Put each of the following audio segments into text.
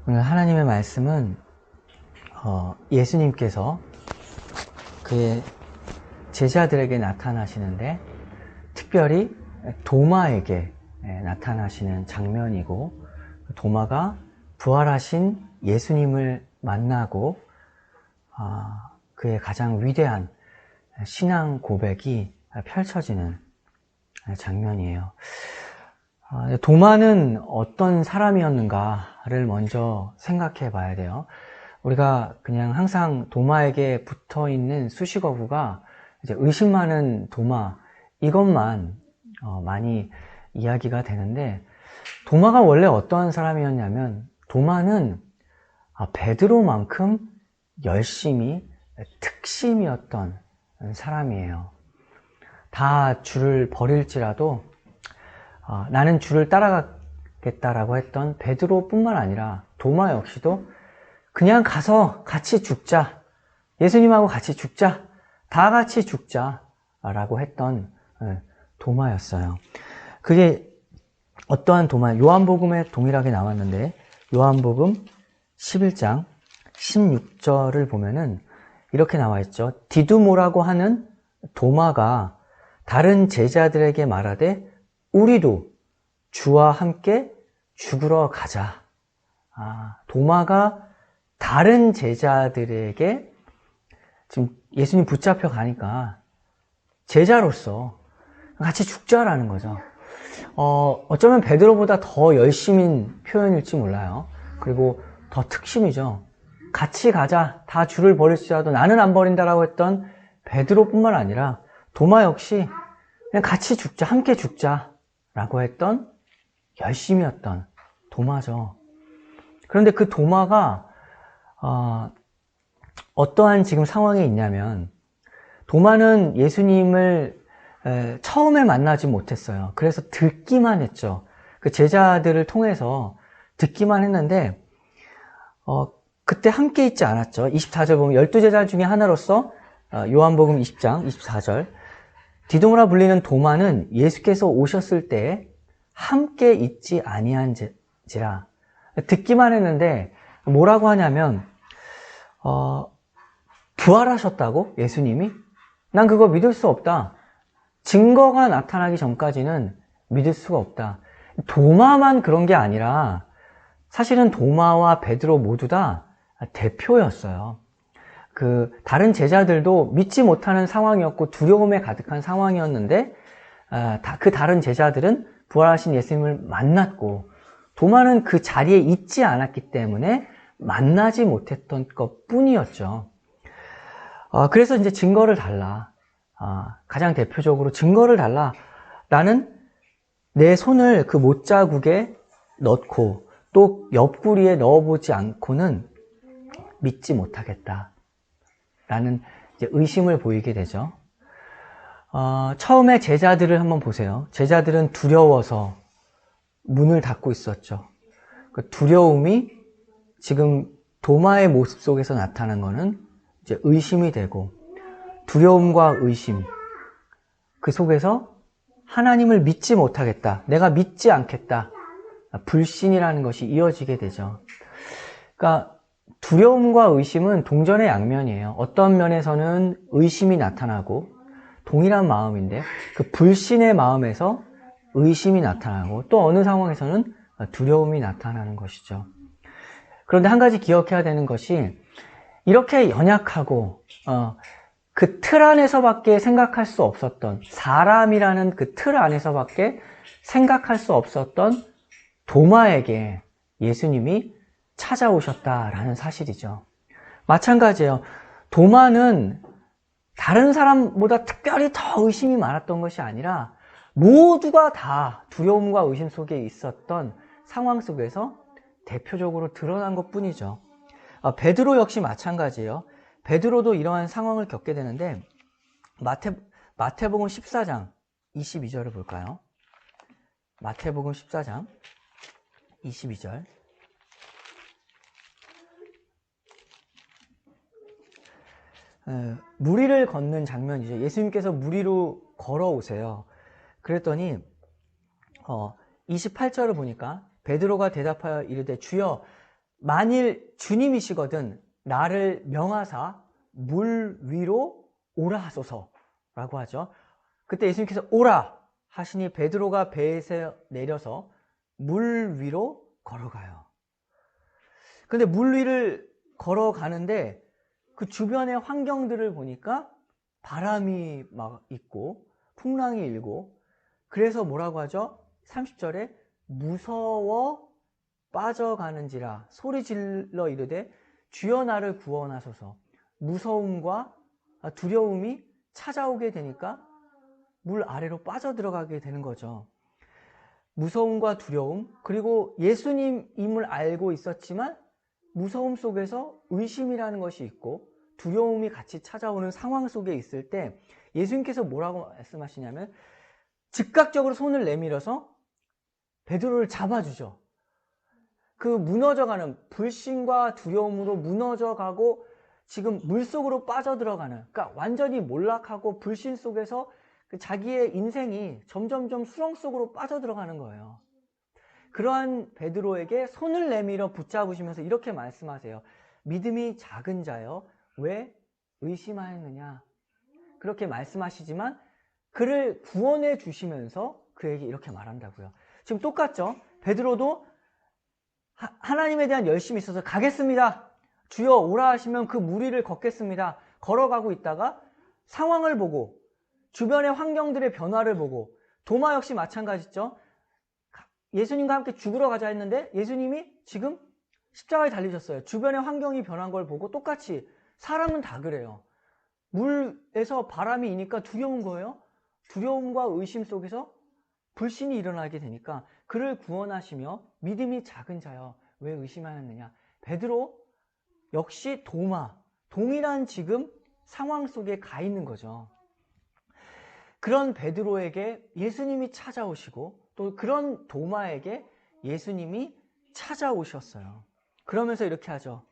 오늘 하나님의 말씀은 예수님께서 그의 제자들에게 나타나시는데 특별히 도마에게 나타나시는 장면이고, 도마가 부활하신 예수님을 만나고 그의 가장 위대한 신앙 고백이 펼쳐지는 장면이에요. 도마는 어떤 사람이었는가를 먼저 생각해 봐야 돼요. 우리가 그냥 항상 도마에게 붙어 있는 수식어구가 이제 의심 많은 도마, 이것만 많이 이야기가 되는데, 도마가 원래 어떠한 사람이었냐면, 도마는 베드로만큼 열심히 특심이었던 사람이에요. 다 주를 버릴지라도 나는 주를 따라가겠다라고 했던 베드로뿐만 아니라 도마 역시도 그냥 가서 같이 죽자, 예수님하고 같이 죽자, 다 같이 죽자라고 했던 도마였어요. 그게 어떠한 도마, 요한복음에 동일하게 나왔는데, 요한복음 11장 16절을 보면은 이렇게 나와 있죠. 디두모라고 하는 도마가 다른 제자들에게 말하되 우리도 주와 함께 죽으러 가자. 도마가 다른 제자들에게 지금 예수님 붙잡혀 가니까 제자로서 같이 죽자라는 거죠. 어쩌면 베드로보다 더 열심인 표현일지 몰라요. 그리고 더 특심이죠. 같이 가자, 다 주를 버릴지라도 나는 안 버린다라고 했던 베드로뿐만 아니라 도마 역시 그냥 같이 죽자, 함께 죽자라고 했던 열심이었던 도마죠. 그런데 그 도마가 어떠한 지금 상황에 있냐면, 도마는 예수님을 처음에 만나지 못했어요. 그래서 듣기만 했죠. 그 제자들을 통해서 듣기만 했는데 그때 함께 있지 않았죠. 24절 보면 12제자 중에 하나로서 요한복음 20장 24절, 디도모라 불리는 도마는 예수께서 오셨을 때에 함께 있지 아니한지라. 듣기만 했는데 뭐라고 하냐면 부활하셨다고? 예수님이? 난 그거 믿을 수 없다. 증거가 나타나기 전까지는 믿을 수가 없다. 도마만 그런 게 아니라 사실은 도마와 베드로 모두 다 대표였어요. 다른 제자들도 믿지 못하는 상황이었고 두려움에 가득한 상황이었는데 그 다른 제자들은 부활하신 예수님을 만났고, 도마는 그 자리에 있지 않았기 때문에 만나지 못했던 것 뿐이었죠. 그래서 이제 증거를 달라. 가장 대표적으로 증거를 달라. 나는 내 손을 그 못자국에 넣고 또 옆구리에 넣어보지 않고는 믿지 못하겠다. 라는 이제 의심을 보이게 되죠. 처음에 제자들을 한번 보세요. 제자들은 두려워서 문을 닫고 있었죠. 그 두려움이 지금 도마의 모습 속에서 나타난 거는 이제 의심이 되고, 두려움과 의심, 그 속에서 하나님을 믿지 못하겠다, 내가 믿지 않겠다, 불신이라는 것이 이어지게 되죠. 그러니까 두려움과 의심은 동전의 양면이에요. 어떤 면에서는 의심이 나타나고 동일한 마음인데, 그 불신의 마음에서 의심이 나타나고 또 어느 상황에서는 두려움이 나타나는 것이죠. 그런데 한 가지 기억해야 되는 것이, 이렇게 연약하고 그 틀 안에서밖에 생각할 수 없었던, 사람이라는 그 틀 안에서밖에 생각할 수 없었던 도마에게 예수님이 찾아오셨다라는 사실이죠. 마찬가지예요. 도마는 다른 사람보다 특별히 더 의심이 많았던 것이 아니라 모두가 다 두려움과 의심 속에 있었던 상황 속에서 대표적으로 드러난 것 뿐이죠. 베드로 역시 마찬가지예요. 베드로도 이러한 상황을 겪게 되는데, 마태복음 14장 22절을 볼까요? 마태복음 14장 22절. 무리를 걷는 장면이죠. 예수님께서 무리로 걸어오세요. 그랬더니 28절을 보니까 베드로가 대답하여 이르되 주여 만일 주님이시거든 나를 명하사 물 위로 오라 하소서라고 하죠. 그때 예수님께서 오라 하시니 베드로가 배에서 내려서 물 위로 걸어가요. 근데 물 위를 걸어가는데 그 주변의 환경들을 보니까 바람이 막 있고 풍랑이 일고, 그래서 뭐라고 하죠? 30절에 무서워 빠져가는지라 소리 질러 이르되 주여 나를 구원하소서. 무서움과 두려움이 찾아오게 되니까 물 아래로 빠져들어가게 되는 거죠. 무서움과 두려움, 그리고 예수님임을 알고 있었지만 무서움 속에서 의심이라는 것이 있고 두려움이 같이 찾아오는 상황 속에 있을 때 예수님께서 뭐라고 말씀하시냐면 즉각적으로 손을 내밀어서 베드로를 잡아주죠. 그 무너져가는 불신과 두려움으로 무너져가고 지금 물속으로 빠져들어가는, 그러니까 완전히 몰락하고 불신 속에서 자기의 인생이 점점점 수렁 속으로 빠져들어가는 거예요. 그러한 베드로에게 손을 내밀어 붙잡으시면서 이렇게 말씀하세요. 믿음이 작은 자여 왜 의심하였느냐. 그렇게 말씀하시지만 그를 구원해 주시면서 그에게 이렇게 말한다고요. 지금 똑같죠? 베드로도 하나님에 대한 열심이 있어서 가겠습니다. 주여 오라 하시면 그 물 위를 걷겠습니다. 걸어가고 있다가 상황을 보고 주변의 환경들의 변화를 보고, 도마 역시 마찬가지죠. 예수님과 함께 죽으러 가자 했는데 예수님이 지금 십자가에 달리셨어요. 주변의 환경이 변한 걸 보고 똑같이 사람은 다 그래요. 물에서 바람이 이니까 두려운 거예요. 두려움과 의심 속에서 불신이 일어나게 되니까 그를 구원하시며 믿음이 작은 자여 왜 의심하였느냐. 베드로 역시 동일한 지금 상황 속에 가 있는 거죠. 그런 베드로에게 예수님이 찾아오시고 또 그런 도마에게 예수님이 찾아오셨어요. 그러면서 이렇게 하죠.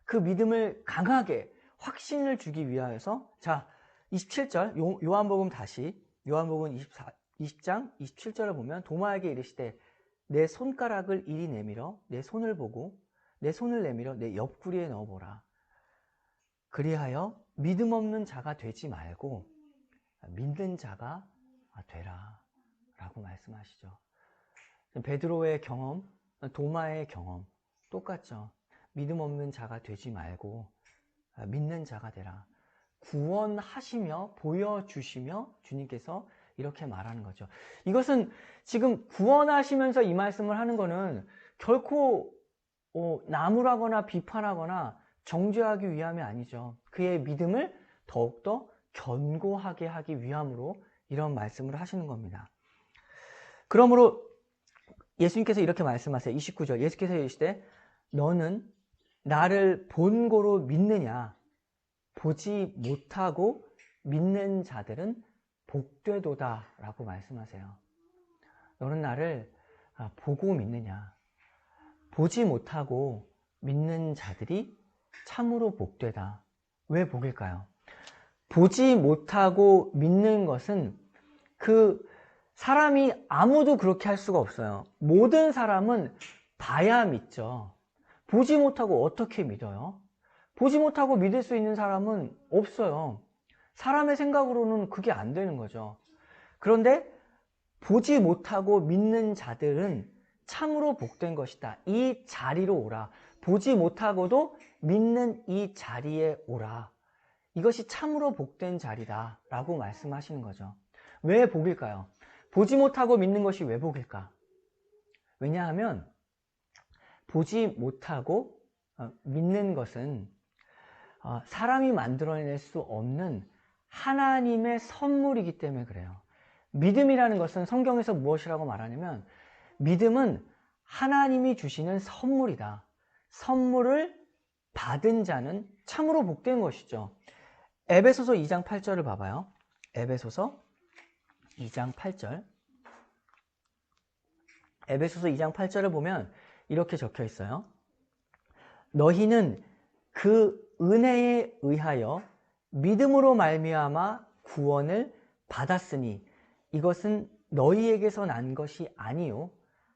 그 믿음을 강하게 확신을 주기 위하여서, 자 27절 요한복음 다시 요한복음 20장 27절을 보면 도마에게 이르시되 내 손가락을 이리 내밀어 내 손을 보고 내 손을 내밀어 내 옆구리에 넣어보라. 그리하여 믿음 없는 자가 되지 말고 믿는 자가 되라 라고 말씀하시죠. 베드로의 경험, 도마의 경험 똑같죠. 믿음 없는 자가 되지 말고 믿는 자가 되라. 구원하시며 보여주시며 주님께서 이렇게 말하는 거죠. 이것은 지금 구원하시면서 이 말씀을 하는 거는 결코 나무라거나 비판하거나 정죄하기 위함이 아니죠. 그의 믿음을 더욱더 견고하게 하기 위함으로 이런 말씀을 하시는 겁니다. 그러므로 예수님께서 이렇게 말씀하세요. 29절 예수께서 이르시되 너는 나를 본고로 믿느냐. 보지 못하고 믿는 자들은 복되도다 라고 말씀하세요. 너는 나를 보고 믿느냐. 보지 못하고 믿는 자들이 참으로 복되다. 왜 복일까요? 보지 못하고 믿는 것은 그 사람이 아무도 그렇게 할 수가 없어요. 모든 사람은 봐야 믿죠. 보지 못하고 어떻게 믿어요? 보지 못하고 믿을 수 있는 사람은 없어요. 사람의 생각으로는 그게 안 되는 거죠. 그런데 보지 못하고 믿는 자들은 참으로 복된 것이다. 이 자리로 오라. 보지 못하고도 믿는 이 자리에 오라. 이것이 참으로 복된 자리다 라고 말씀하시는 거죠. 왜 복일까요? 보지 못하고 믿는 것이 왜 복일까? 왜냐하면 보지 못하고 믿는 것은 사람이 만들어낼 수 없는 하나님의 선물이기 때문에 그래요. 믿음이라는 것은 성경에서 무엇이라고 말하냐면 믿음은 하나님이 주시는 선물이다. 선물을 받은 자는 참으로 복된 것이죠. 에베소서 2장 8절을 봐봐요. 에베소서 2장 8절. 에베소서 2장 8절을 보면 이렇게 적혀 있어요. 너희는 그 은혜에 의하여 믿음으로 말미암아 구원을 받았으니 이것은 너희에게서 난 것이 아니요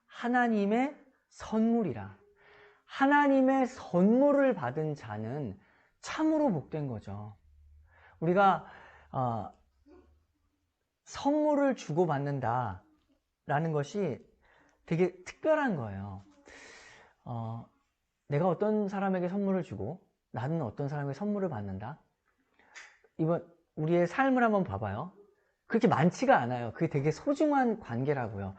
하나님의 선물이라. 하나님의 선물을 받은 자는 참으로 복된 거죠. 우리가 선물을 주고받는다 라는 것이 되게 특별한 거예요. 내가 어떤 사람에게 선물을 주고 나는 어떤 사람에게 선물을 받는다. 이번 우리의 삶을 한번 봐봐요. 그렇게 많지가 않아요. 그게 되게 소중한 관계라고요.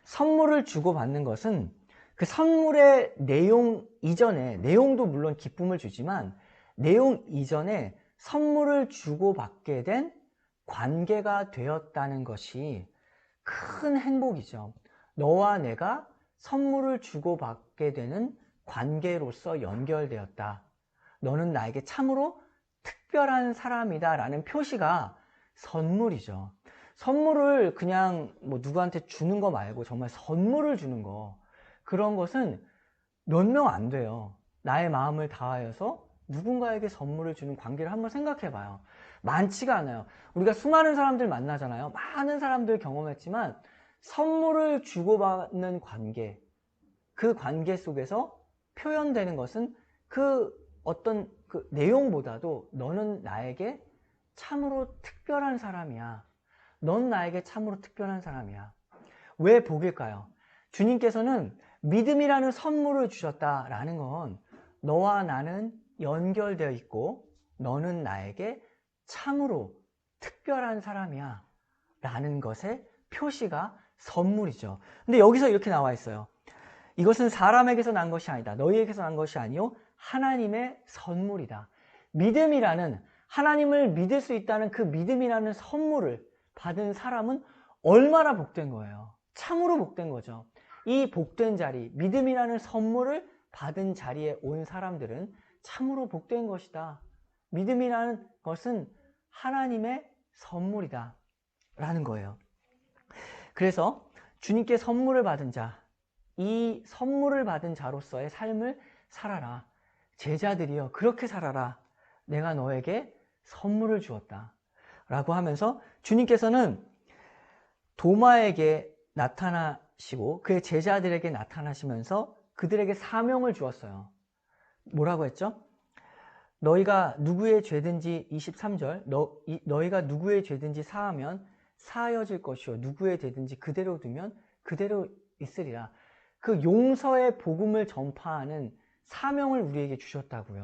선물을 주고받는 것은 그 선물의 내용 이전에, 내용도 물론 기쁨을 주지만 내용 이전에 선물을 주고받게 된 관계가 되었다는 것이 큰 행복이죠. 너와 내가 선물을 주고받게 되는 관계로서 연결되었다. 너는 나에게 참으로 특별한 사람이다 라는 표시가 선물이죠. 선물을 그냥 뭐 누구한테 주는 거 말고 정말 선물을 주는 거, 그런 것은 몇 명 안 돼요. 나의 마음을 다하여서 누군가에게 선물을 주는 관계를 한번 생각해 봐요. 많지가 않아요. 우리가 수많은 사람들 만나잖아요. 많은 사람들 경험했지만 선물을 주고받는 관계, 그 관계 속에서 표현되는 것은 그 어떤 그 내용보다도 너는 나에게 참으로 특별한 사람이야. 넌 나에게 참으로 특별한 사람이야. 왜 복일까요? 주님께서는 믿음이라는 선물을 주셨다라는 건 너와 나는 연결되어 있고 너는 나에게 참으로 특별한 사람이야 라는 것의 표시가 선물이죠. 근데 여기서 이렇게 나와 있어요. 이것은 사람에게서 난 것이 아니다. 너희에게서 난 것이 아니요 하나님의 선물이다. 믿음이라는, 하나님을 믿을 수 있다는 그 믿음이라는 선물을 받은 사람은 얼마나 복된 거예요. 참으로 복된 거죠. 이 복된 자리, 믿음이라는 선물을 받은 자리에 온 사람들은 참으로 복된 것이다. 믿음이라는 것은 하나님의 선물이다 라는 거예요. 그래서 주님께 선물을 받은 자, 이 선물을 받은 자로서의 삶을 살아라. 제자들이여 그렇게 살아라. 내가 너에게 선물을 주었다 라고 하면서 주님께서는 도마에게 나타나시고 그의 제자들에게 나타나시면서 그들에게 사명을 주었어요. 뭐라고 했죠? 너희가 누구의 죄든지 23절 너희가 누구의 죄든지 사하면 사하여질 것이요 누구의 죄든지 그대로 두면 그대로 있으리라. 그 용서의 복음을 전파하는 사명을 우리에게 주셨다고요.